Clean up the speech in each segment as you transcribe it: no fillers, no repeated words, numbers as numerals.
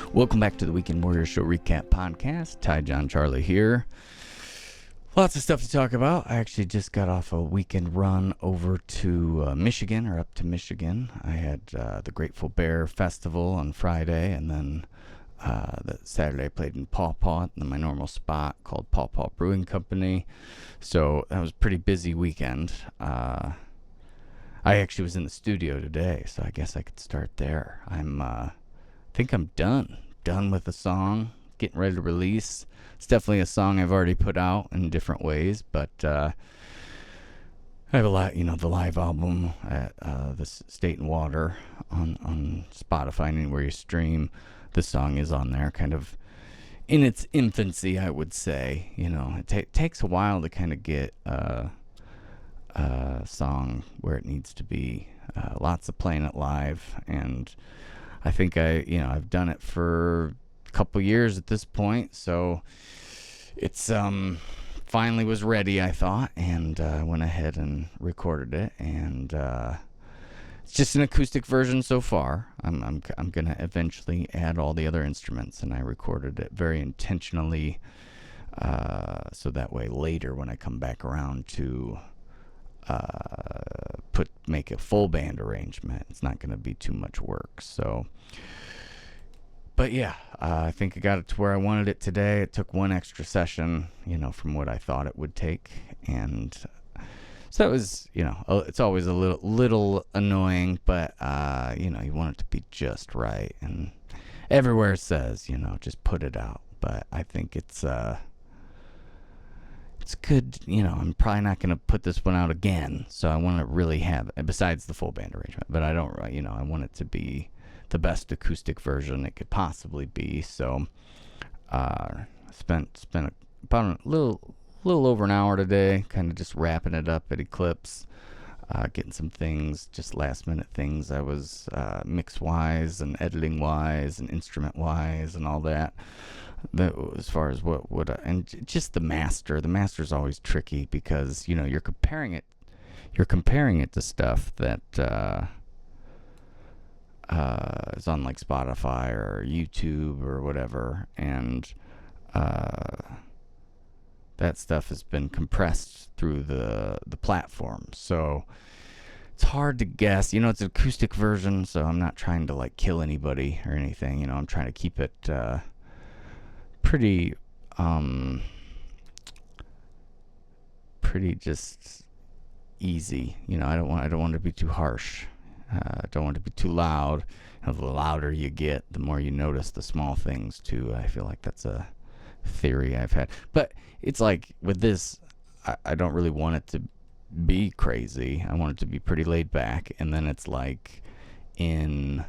Welcome back to the Weekend Warrior Show Recap Podcast. TyJon Charlie here. Lots of stuff to talk about. I actually just got off a weekend run over to Michigan, or up to Michigan. I had the Grateful Bear Festival on Friday, and then the Saturday I played in Paw Paw, in my normal spot called Paw Paw Brewing Company. So that was a pretty busy weekend. I actually was in the studio today, so I guess I could start there. I think I'm done with the song, getting ready to release. It's definitely a song I've already put out in different ways, but I have a lot, the live album at the State and Water on Spotify, anywhere you stream. The song is on there, kind of in its infancy, I would say. It takes a while to kind of get a song where it needs to be. Lots of playing it live, and I think I've done it for a couple years at this point, so it's finally was ready, I thought, and went ahead and recorded it, and it's just an acoustic version so far. I'm gonna eventually add all the other instruments, and I recorded it very intentionally, so that way later when I come back around to make a full band arrangement, it's not going to be too much work. So, but yeah, I think I got it to where I wanted it today. It took one extra session, from what I thought it would take, and so it was, it's always a little annoying, but you want it to be just right, and everywhere it says, just put it out. But I think it's good. I'm probably not going to put this one out again, so I want to really have, besides the full band arrangement, but I don't, I want it to be the best acoustic version it could possibly be. So spent about a little over an hour today, kind of just wrapping it up at Eclipse, getting some things, just last minute things. I was mix wise and editing wise and instrument wise and all that. As far as what would and just the master's always tricky, because you're comparing it to stuff that is on like Spotify or YouTube or whatever, and that stuff has been compressed through the platform, so it's hard to guess. It's an acoustic version, so I'm not trying to like kill anybody or anything. I'm trying to keep it pretty just easy. I don't want it to be too harsh. I don't want it to be too loud. The louder you get, the more you notice the small things too. I feel like that's a theory I've had. But it's like with this, I don't really want it to be crazy. I want it to be pretty laid back. And then it's like when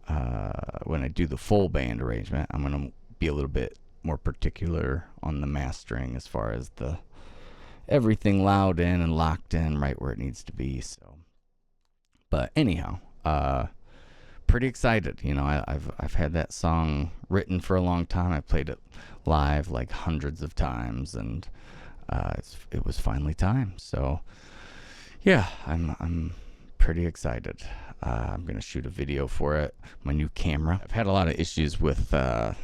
I do the full band arrangement, I'm going to be a little bit more particular on the mastering, as far as the everything loud in and locked in right where it needs to be. So, but anyhow, pretty excited. I've had that song written for a long time. I played it live like hundreds of times, and it was finally time. So yeah, I'm pretty excited. I'm gonna shoot a video for it. My new camera. I've had a lot of issues with the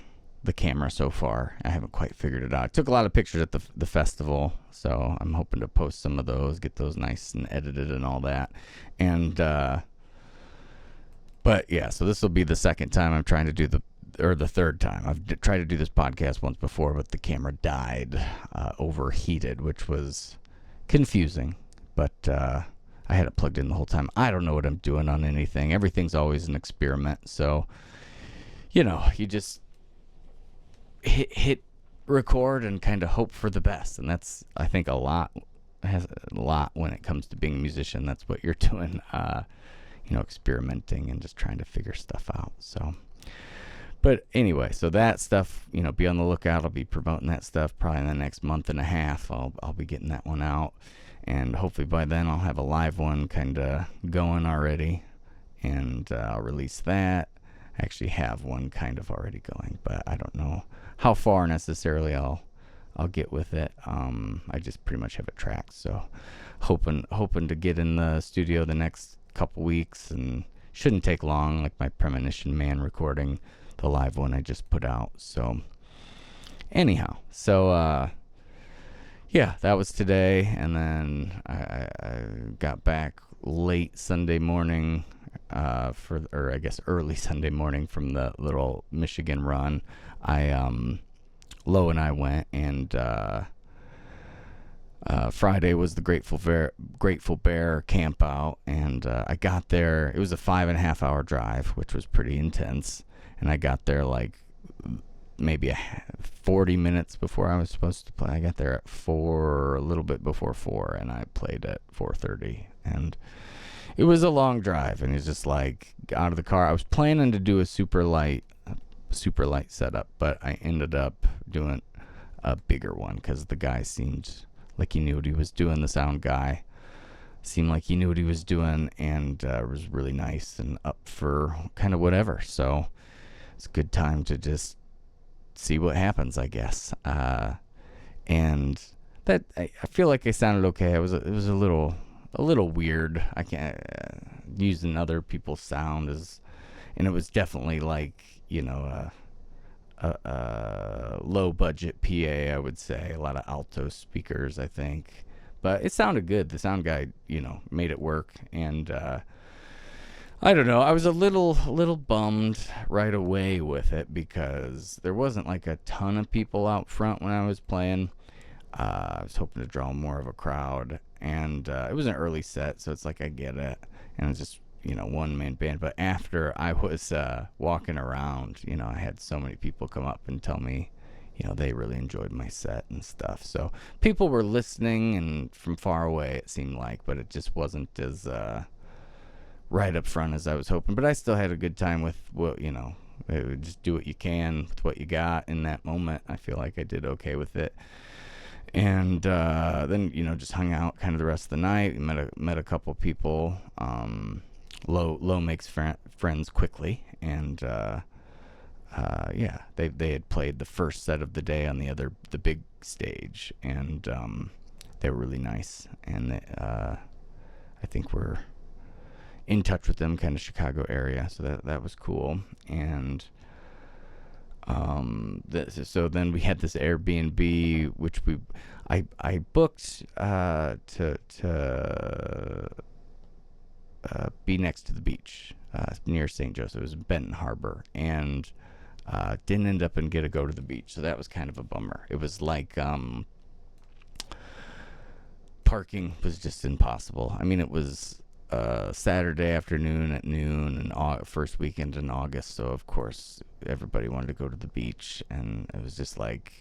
camera so far. I haven't quite figured it out. I took a lot of pictures at the festival, so I'm hoping to post some of those, get those nice and edited and all that. And but yeah, so this will be the second time I'm trying to do the third time. I've tried to do this podcast once before, but the camera died, overheated, which was confusing. But I had it plugged in the whole time. I don't know what I'm doing on anything. Everything's always an experiment. So, you just hit record and kind of hope for the best. And that's, I think, has a lot when it comes to being a musician. That's what you're doing, experimenting and just trying to figure stuff out. So, but anyway, so that stuff, be on the lookout. I'll be promoting that stuff probably in the next month and a half. I'll be getting that one out. And hopefully by then I'll have a live one kind of going already, and I'll release that. I actually have one kind of already going, but I don't know how far necessarily I'll get with it. I just pretty much have it tracked, so hoping to get in the studio the next couple weeks, and shouldn't take long. Like my Premonition Man recording the live one I just put out. So anyhow, yeah, that was today, and then I got back late Sunday morning, or I guess early Sunday morning from the little Michigan run. Lo and I went, and Friday was the Grateful Bear camp out, and I got there. It was a 5.5 hour drive, which was pretty intense, and I got there like maybe 40 minutes before I was supposed to play. I got there at a little bit before 4, and I played at 4:30, and it was a long drive, and it's just like out of the car. I was planning to do a super light setup, but I ended up doing a bigger one because the guy seemed like he knew what he was doing. The sound guy seemed like he knew what he was doing, and was really nice and up for kind of whatever. So it's a good time to just see what happens, I guess. And that I feel like I sounded okay. It was a little weird. I can't using other people's sound and it was definitely like, you know, a low budget PA, I would say. A lot of alto speakers, I think, but it sounded good. The sound guy, you know, made it work, and I don't know. I was a little bummed right away with it because there wasn't like a ton of people out front when I was playing. I was hoping to draw more of a crowd, and it was an early set, so it's like I get it, and it's just, you know, one-man band. But after I was walking around, you know, I had so many people come up and tell me, you know, they really enjoyed my set and stuff. So people were listening, and from far away it seemed like, but it just wasn't as right up front as I was hoping. But I still had a good time with what, you know, just do what you can with what you got in that moment. I feel like I did okay with it. And then, you know, just hung out kind of the rest of the night. Met a couple people. Lo makes friends quickly, and yeah, they had played the first set of the day on the big stage, and they were really nice. And I think we're in touch with them, kind of Chicago area, so that was cool. And so then we had this Airbnb, which I booked to be next to the beach, near St. Joseph. It was Benton Harbor, and didn't end up and get to go to the beach, so that was kind of a bummer. It was like parking was just impossible. I mean, it was Saturday afternoon at noon, and first weekend in August, so of course everybody wanted to go to the beach, and it was just like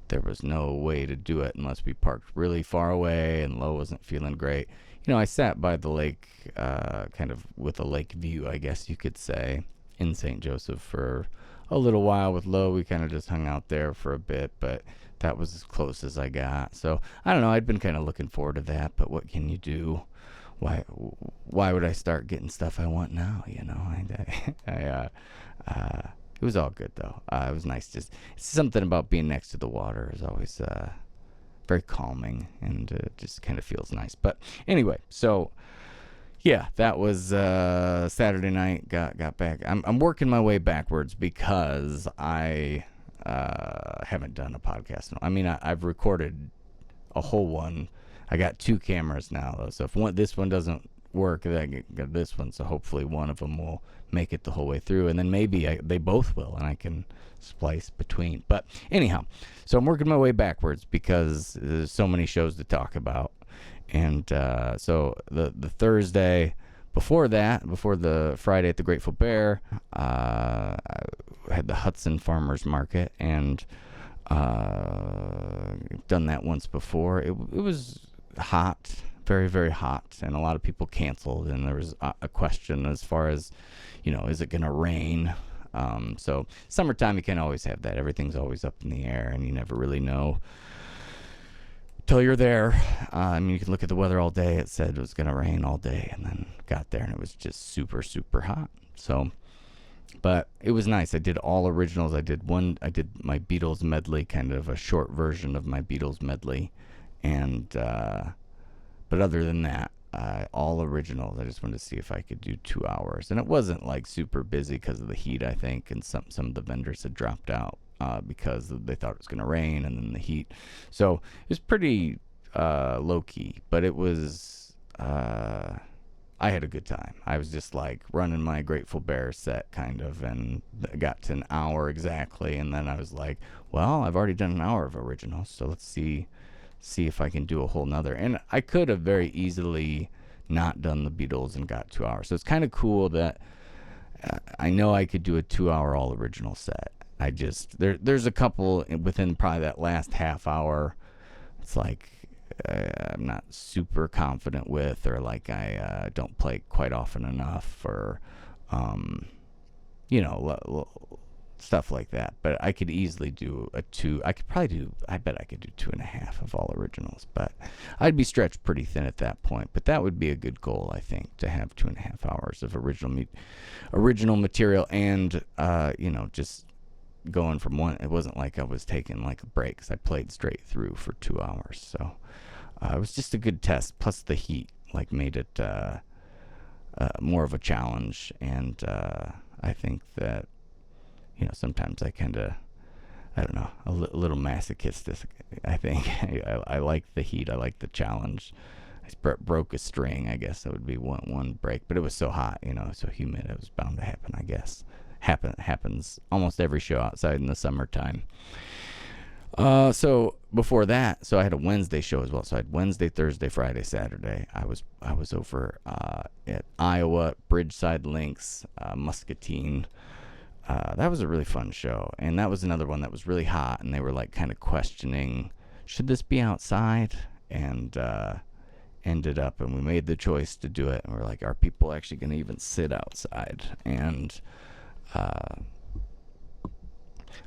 there was no way to do it unless we parked really far away, and Lo wasn't feeling great. You know, I sat by the lake, kind of with a lake view, I guess you could say, in St. Joseph for a little while with Lo. We kind of just hung out there for a bit, but that was as close as I got. So I don't know, I'd been kind of looking forward to that, but what can you do? Why would I start getting stuff I want now? You know, it was all good though. It was nice. Just something about being next to the water is always very calming, and just kind of feels nice. But anyway, so yeah, that was Saturday night. Got back. I'm working my way backwards because I haven't done a podcast. I mean, I've recorded a whole one. I got 2 cameras now, though, so if this one doesn't work, then I get this one, so hopefully one of them will make it the whole way through, and then maybe they both will, and I can splice between. But anyhow, so I'm working my way backwards because there's so many shows to talk about. And so the Thursday before the Friday at the Grateful Bear, I had the Hudson Farmers Market, and done that once before. It was hot, very, very hot, and a lot of people canceled, and there was a question as far as, you know, is it going to rain? So summertime, you can't always have that. Everything's always up in the air, and you never really know till you're there. I mean, you could look at the weather all day. It said it was going to rain all day, and then got there, and it was just super, super hot. So, but it was nice. I did all originals. I did my Beatles medley, kind of a short version of my Beatles medley. And, but other than that, all originals. I just wanted to see if I could do 2 hours, and it wasn't like super busy because of the heat, I think, and some of the vendors had dropped out because they thought it was going to rain, and then the heat. So it was pretty low key, but it was. I had a good time. I was just like running my Grateful Bear set kind of, and got to an hour exactly, and then I was like, well, I've already done an hour of originals, so let's see if I can do a whole nother. And I could have very easily not done the Beatles and got 2 hours. So it's kind of cool that I know I could do a 2 hour all original set. I just there's a couple within probably that last half hour. It's like I'm not super confident with, or like I don't play quite often enough, or you know, stuff like that. But I could easily do a two. I could probably do. I bet I could do 2.5 of all originals. But I'd be stretched pretty thin at that point. But that would be a good goal, I think, to have 2.5 hours of original material, and you know, just going from one. It wasn't like I was taking like breaks. I played straight through for 2 hours. So it was just a good test. Plus the heat like made it more of a challenge, and I think that, you know, sometimes I kind of, I don't know, a little masochistic. I think I like the heat. I like the challenge. I broke a string. I guess that would be one break, but it was so hot, you know, so humid. It was bound to happen, I guess. Happens almost every show outside in the summertime. So before that, so I had a Wednesday show as well. So I had Wednesday, Thursday, Friday, Saturday. I was over at Iowa, Bridgeside Links, Muscatine. That was a really fun show, and that was another one that was really hot, and they were like kind of questioning, should this be outside? And ended up, and we made the choice to do it, and we're like, are people actually going to even sit outside? And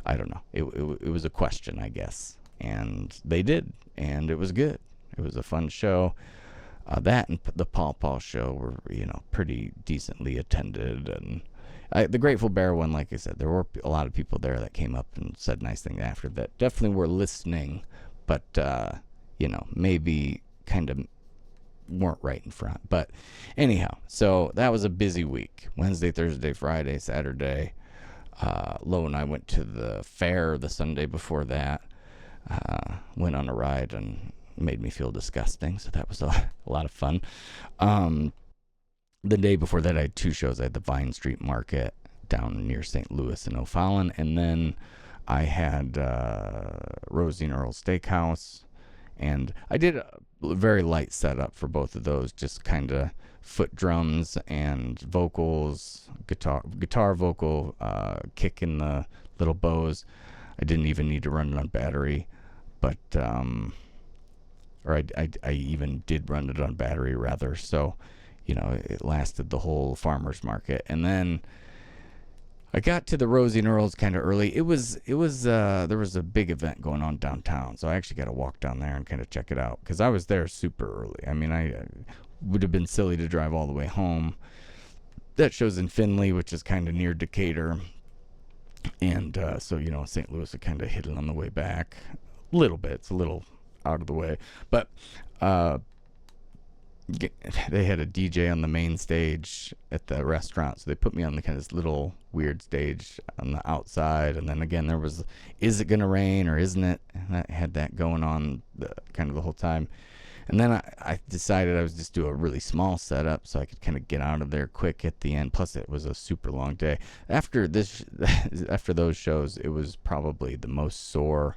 I don't know. It was a question, I guess, and they did, and it was good. It was a fun show. That and the Paw Paw show were, you know, pretty decently attended, and the Grateful Bear one, like I said, there were a lot of people there that came up and said nice things after that. Definitely were listening, but you know, maybe kind of weren't right in front. But anyhow, so that was a busy week. Wednesday, Thursday, Friday, Saturday. Lo and I went to the fair the Sunday before that. Went on a ride and made me feel disgusting, so that was a lot of fun. The day before that, I had two shows. I had the Vine Street Market down near St. Louis and O'Fallon, and then I had Rosie and Earl's Steakhouse, and I did a very light setup for both of those, just kind of foot drums and vocals, guitar vocal, kick in the little bows. I didn't even need to run it on battery, but or I even did run it on battery rather. So, you know, it lasted the whole farmer's market. And then I got to the Rosie and Earl's kind of early. It was there was a big event going on downtown, so I actually got to walk down there and kind of check it out, because I was there super early. I mean, I would have been silly to drive all the way home. That show's in Findlay, which is kind of near Decatur, and so, you know, St. Louis, I kind of hit it on the way back a little bit. It's a little out of the way, but they had a DJ on the main stage at the restaurant, so they put me on the kind of little weird stage on the outside. And then again, there was, is it gonna rain or isn't it? And I had that going on kind of the whole time. And then I decided I was just do a really small setup so I could kind of get out of there quick at the end. Plus, it was a super long day. After those shows, it was probably the most sore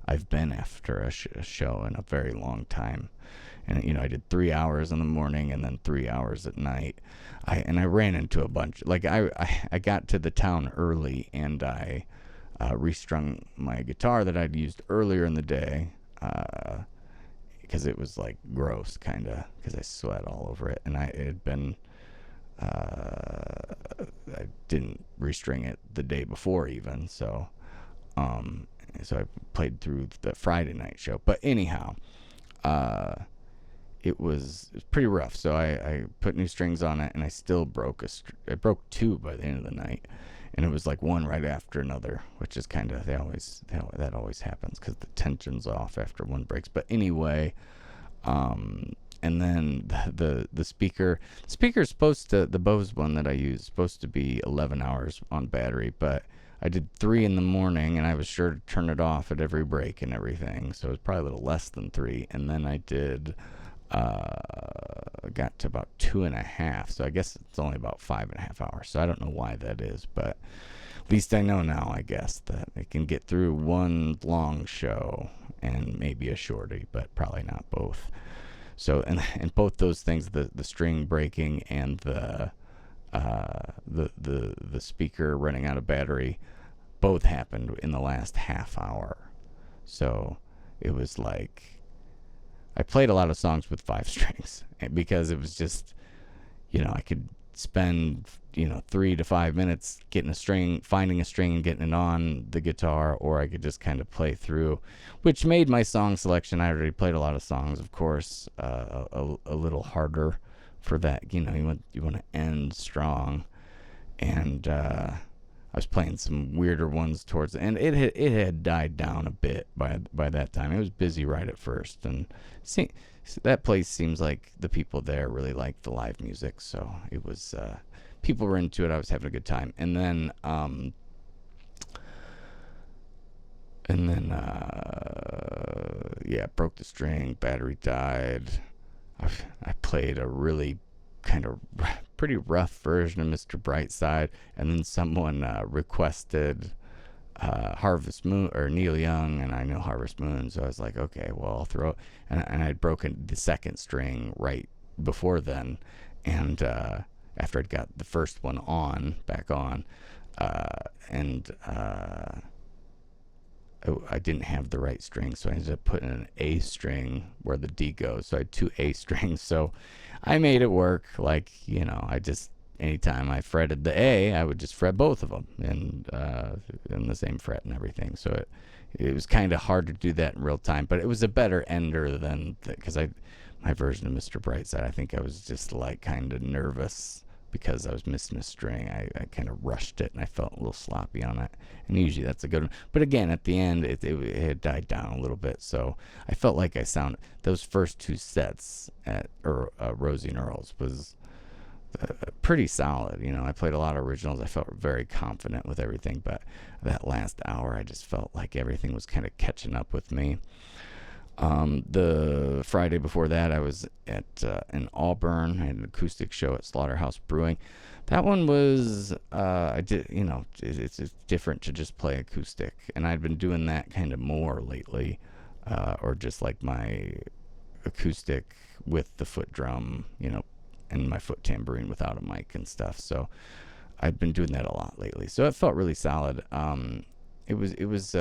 I've been after a show in a very long time. And, you know, I did 3 hours in the morning and then 3 hours at night. I ran into a bunch. Like, I got to the town early, and I restrung my guitar that I'd used earlier in the day, because it was, like, gross, kind of, because I sweat all over it. And it had been, I didn't restring it the day before even, so I played through the Friday night show. But anyhow, it was pretty rough. So I put new strings on it, and I still broke I broke two by the end of the night, and it was like one right after another, which is kind of, that always happens because the tension's off after one breaks. But anyway, and then the speaker is supposed to, the Bose one that I use is supposed to be 11 hours on battery, but I did 3 in the morning, and I was sure to turn it off at every break and everything, so it was probably a little less than 3. And then I did got to about 2.5, so I guess it's only about 5.5 hours. So I don't know why that is, but at least I know now, I guess, that it can get through one long show and maybe a shorty, but probably not both. So, and both those things, the string breaking and the speaker running out of battery, both happened in the last half hour. So it was like I played a lot of songs with 5 strings because it was just, I could spend 3 to 5 minutes getting a string, finding a string and getting it on the guitar, or I could just kind of play through, which made my song selection, I already played a lot of songs, of course, a little harder for that. You want to end strong, and I was playing some weirder ones towards the end. It had died down a bit by that time. It was busy right at first, and that place seems like the people there really liked the live music, so it was people were into it. I was having a good time, and then yeah, broke the string, battery died. I played a really kind of pretty rough version of Mr. Brightside, and then someone requested Harvest Moon or Neil Young, and I know Harvest Moon, so I was like, okay, well, I'll throw it. And I'd broken the second string right before then, and after I'd got the first one back on, and I didn't have the right string, so I ended up putting an A string where the D goes. So I had 2 A strings. So I made it work. Like, I just, anytime I fretted the A, I would just fret both of them and in the same fret and everything. So it was kind of hard to do that in real time, but it was a better ender than, because my version of Mr. Brightside, I think I was just like kind of nervous because I was missing a string. I kind of rushed it, and I felt a little sloppy on it. And usually that's a good one. But again, at the end, it had died down a little bit. So I felt like I sounded, those first 2 sets at Rosie and Earl's was pretty solid. I played a lot of originals. I felt very confident with everything. But that last hour, I just felt like everything was kind of catching up with me. The Friday before that, I was at in Auburn. I had an acoustic show at Slaughterhouse Brewing. That one was I did, it's different to just play acoustic, and I'd been doing that kind of more lately, or just like my acoustic with the foot drum, and my foot tambourine without a mic and stuff. So I'd been doing that a lot lately. So it felt really solid. It was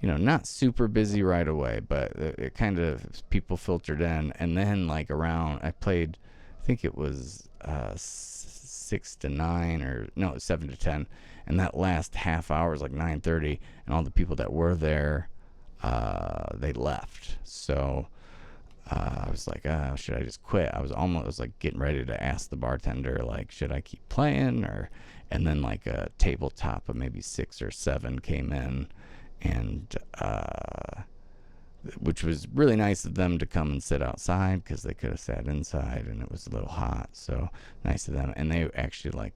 not super busy right away, but it kind of, people filtered in. And then, like, I played, I think it was 6 to 9, or no, 7 to 10. And that last half hour was like 9:30, and all the people that were there, they left. So I was like, should I just quit? I was like getting ready to ask the bartender, like, should I keep playing? And then like a tabletop of maybe 6 or 7 came in, and which was really nice of them to come and sit outside, because they could have sat inside and it was a little hot. So nice of them. And they actually like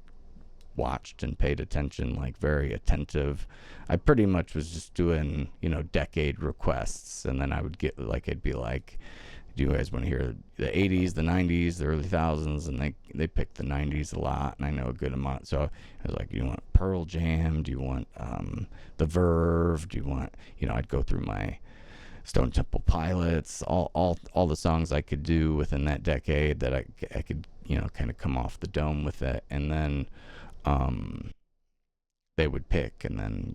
watched and paid attention, like very attentive. I pretty much was just doing decade requests, and then I would get like, I'd be like, do you guys want to hear the 80s, the 90s, the early thousands? And they picked the 90s a lot, and I know a good amount. So I was like, do you want Pearl Jam? Do you want the Verve? Do you want, I'd go through my Stone Temple Pilots, all the songs I could do within that decade that I could, kind of come off the dome with it. And then they would pick, and then,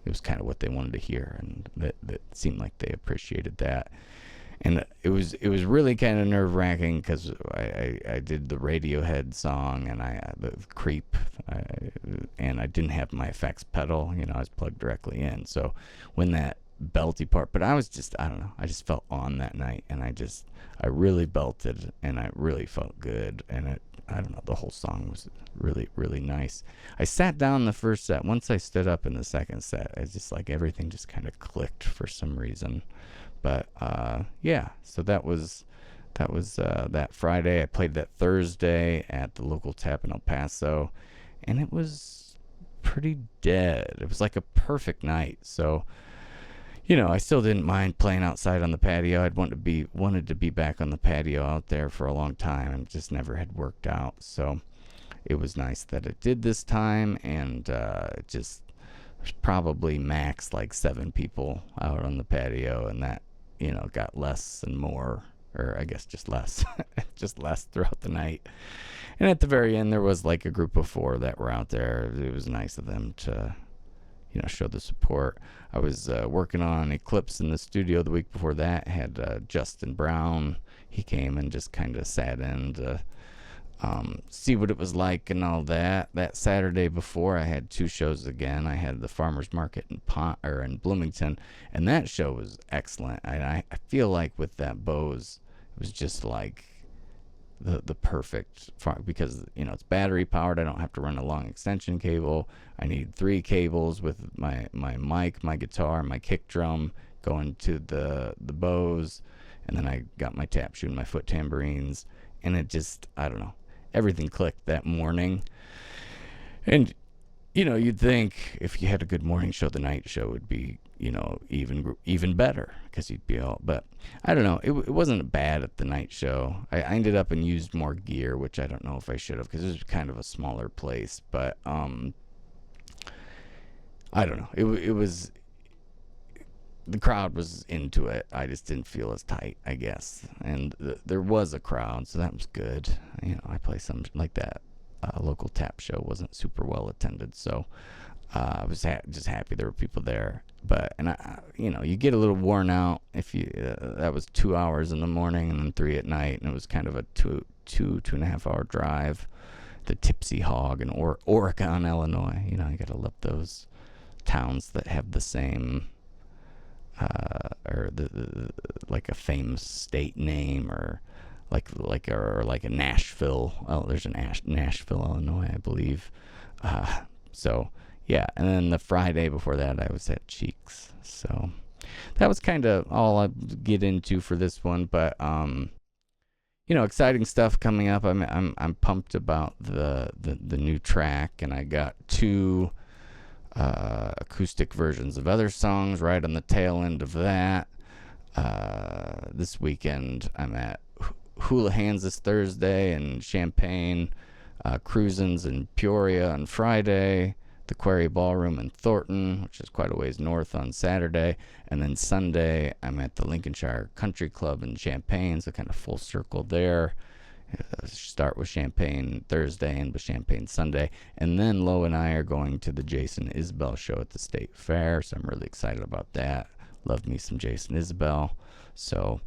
it was kind of what they wanted to hear, and that seemed like they appreciated that. And it was really kind of nerve-wracking, because I did the Radiohead song, and the Creep, and I didn't have my effects pedal. I was plugged directly in. So when that belty part, but I was just, I don't know, I just felt on that night, and I really belted, and I really felt good, and I don't know, the whole song was really, really nice. I sat down the first set. Once I stood up in the second set, it's just like everything just kind of clicked for some reason. But yeah, so that Friday. I played that Thursday at the local tap in El Paso, and it was pretty dead. It was like a perfect night. So I still didn't mind playing outside on the patio. I'd wanted to be back on the patio out there for a long time, and just never had worked out. So it was nice that it did this time, and it just there's probably max like 7 people out on the patio, and that got less and more, or I guess just less, just less throughout the night. And at the very end, there was like a group of 4 that were out there. It was nice of them to show the support. I was working on Eclipse in the studio the week before that. Had Justin Brown. He came and just kind of sat in to see what it was like and all that. That Saturday before, I had 2 shows again. I had the Farmers Market in Bloomington, and that show was excellent. I feel like with that Bose, it was just like the perfect because it's battery powered. I don't have to run a long extension cable. I need 3 cables with my mic, my guitar, my kick drum going to the Bose, and then I got my tap shoe and my foot tambourines, and it just, I don't know, everything clicked that morning. And you'd think if you had a good morning show, the night show would be even better, because you'd be all, but I don't know, it wasn't bad at the night show. I ended up and used more gear, which I don't know if I should have, because it was kind of a smaller place, but I don't know, it was, the crowd was into it. I just didn't feel as tight, I guess, and there was a crowd, so that was good. I play some like that. Local tap show wasn't super well attended, so I was just happy there were people there. But you get a little worn out if you. That was 2 hours in the morning and then 3 at night, and it was kind of a two and a half hour drive. The Tipsy Hog in Oregon, Illinois. You gotta love those towns that have the same, or the like a famous state name, or like a Nashville. Oh, there's a Nashville, Illinois, I believe. So yeah, and then the Friday before that, I was at Cheeks. So that was kind of all I get into for this one. But exciting stuff coming up. I'm pumped about the new track, and I got 2 acoustic versions of other songs right on the tail end of that. This weekend, I'm at Hula Hands this Thursday, and Champagne, Cruisin's in Peoria on Friday, the Quarry Ballroom in Thornton, which is quite a ways north, on Saturday, and then Sunday I'm at the Lincolnshire Country Club in Champaign, so kind of full circle there. Start with Champagne Thursday, and with Champagne Sunday, and then Lo and I are going to the Jason Isbell show at the State Fair, so I'm really excited about that. Love me some Jason Isbell, so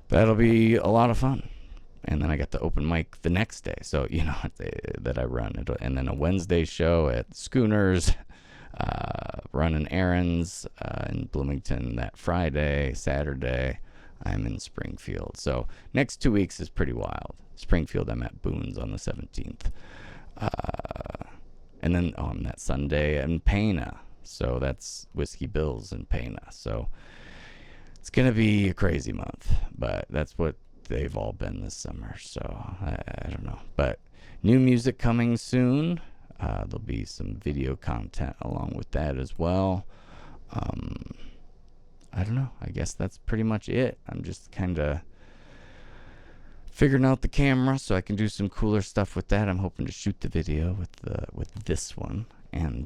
that'll be a lot of fun. And then I got the open mic the next day, so that I run, and then a Wednesday show at Schooners, running errands in Bloomington that Friday. Saturday I'm in Springfield, so next 2 weeks is pretty wild. Springfield, I'm at Boone's on the 17th, and then on that Sunday in Pana, so that's Whiskey Bill's in Pana. So it's gonna be a crazy month, but that's what they've all been this summer, so I don't know. But new music coming soon. There'll be some video content along with that as well. I don't know, I guess that's pretty much it. I'm just kind of figuring out the camera so I can do some cooler stuff with that. I'm hoping to shoot the video with this one, and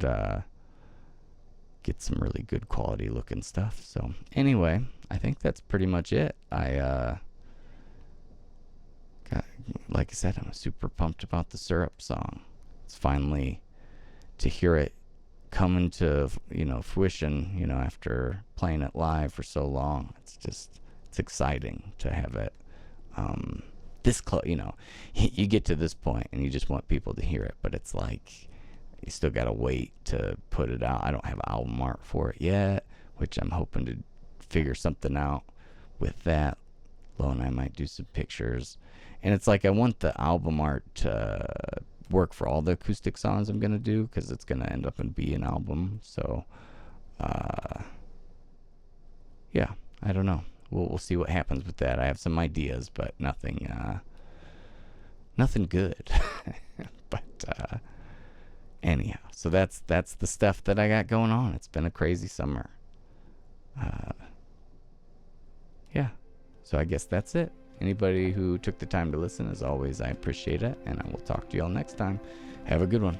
get some really good quality looking stuff. So anyway, I think that's pretty much it. Like I said, I'm super pumped about the Syrup song. It's finally to hear it come into fruition, after playing it live for so long. It's exciting to have it this close. You get to this point and you just want people to hear it, but it's like you still gotta wait to put it out. I don't have album art for it yet, which I'm hoping to figure something out with that. Lo and I might do some pictures. And it's like I want the album art to work for all the acoustic songs I'm going to do, because it's going to end up and be an album. So, yeah, I don't know. We'll see what happens with that. I have some ideas, but nothing good. But anyhow, so that's the stuff that I got going on. It's been a crazy summer. Uh, yeah. So I guess that's it. Anybody who took the time to listen, as always, I appreciate it, and I will talk to y'all next time. Have a good one.